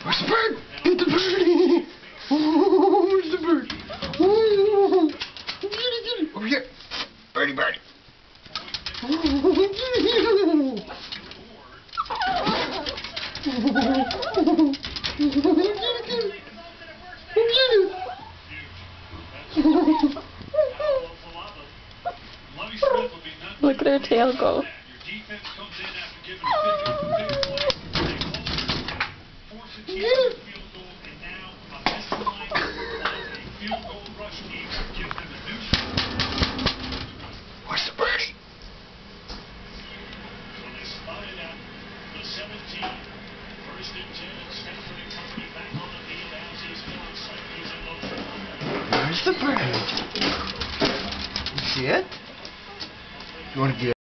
Where's the bird? Get the birdie! Oh, where's the bird? Oh, get it. Over here. Birdie, birdie. Oh, get it. Look at her tail go. Where's the birdie? Where's the bird? You see it? You want to get